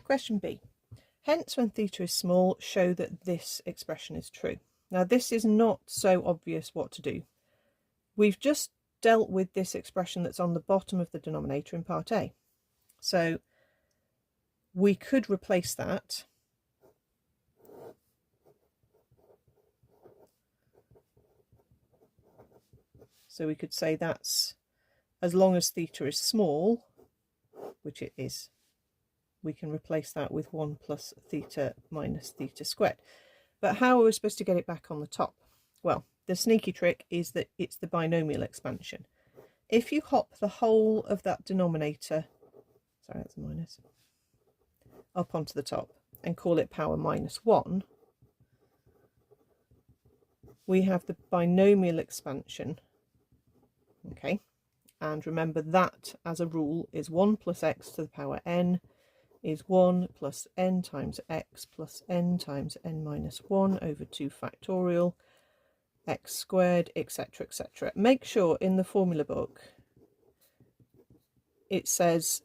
Question B. Hence, when theta is small, show that this expression is true. Now, this is not so obvious what to do. We've just dealt with this expression that's on the bottom of the denominator in part A. So we could replace that so we could say that's as long as theta is small, which it is, we can replace that with 1 plus theta minus theta squared. But how are we supposed to get it back on the top? Well, the sneaky trick is that it's the binomial expansion. If you hop the whole of that denominator, sorry, that's a minus, up onto the top and call it power minus 1, we have the binomial expansion. Okay, and remember that as a rule is 1 plus x to the power n is 1 plus n times x plus n times n minus 1 over 2 factorial x squared, etc, etc. Make sure in the formula book it says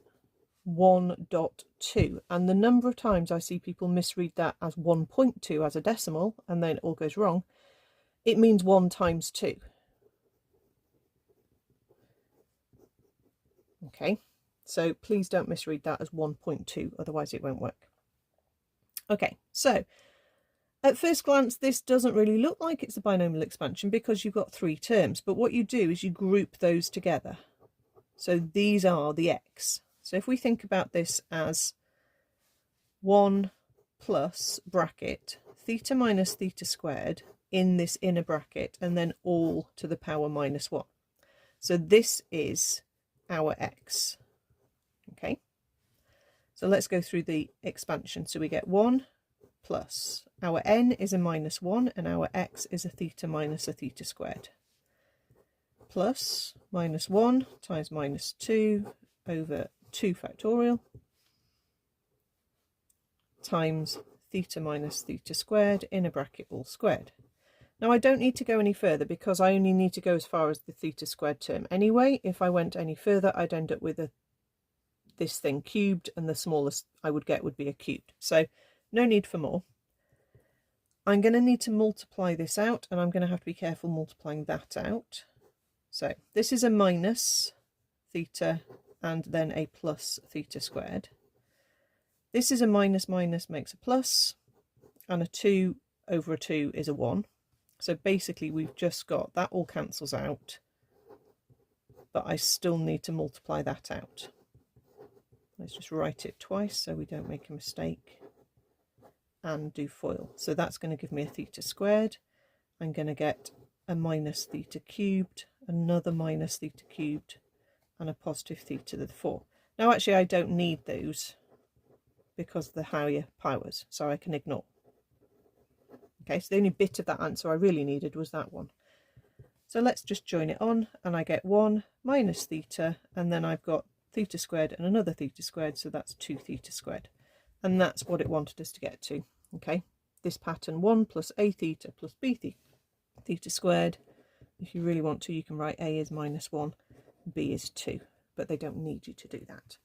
1.2, and the number of times I see people misread that as 1.2 as a decimal and then it all goes wrong, it means 1 times 2. Okay, so please don't misread that as 1.2, otherwise it won't work. Okay, so at first glance this doesn't really look like it's a binomial expansion because you've got 3 terms, but what you do is you group those together. So these are the x. So if we think about this as 1 plus bracket theta minus theta squared in this inner bracket and then all to the power minus 1. So this is our x. Okay, so let's go through the expansion. So we get 1 plus our n is a minus 1 and our x is a theta minus a theta squared, plus minus 1 times minus 2 over 2 factorial times theta minus theta squared in a bracket all squared. Now I don't need to go any further because I only need to go as far as the theta squared term anyway. If I went any further I'd end up with this thing cubed, and the smallest I would get would be a cubed. So no need for more. I'm going to need to multiply this out, and I'm going to have to be careful multiplying that out. So this is a minus theta and then a plus theta squared. This is a minus minus makes a plus, and a 2 over a 2 is a 1. So basically we've just got that all cancels out, but I still need to multiply that out. Let's just write it twice so we don't make a mistake and do FOIL. So that's going to give me a theta squared. I'm going to get a minus theta cubed, another minus theta cubed, and a positive theta to the 4. Now actually I don't need those because of the higher powers, so I can ignore. Okay, so the only bit of that answer I really needed was that one. So let's just join it on, and I get 1 minus theta, and then I've got theta squared and another theta squared, so that's 2 theta squared. And that's what it wanted us to get to. Okay, this pattern 1 plus a theta plus b theta squared. If you really want to, you can write a is minus 1, b is 2, but they don't need you to do that.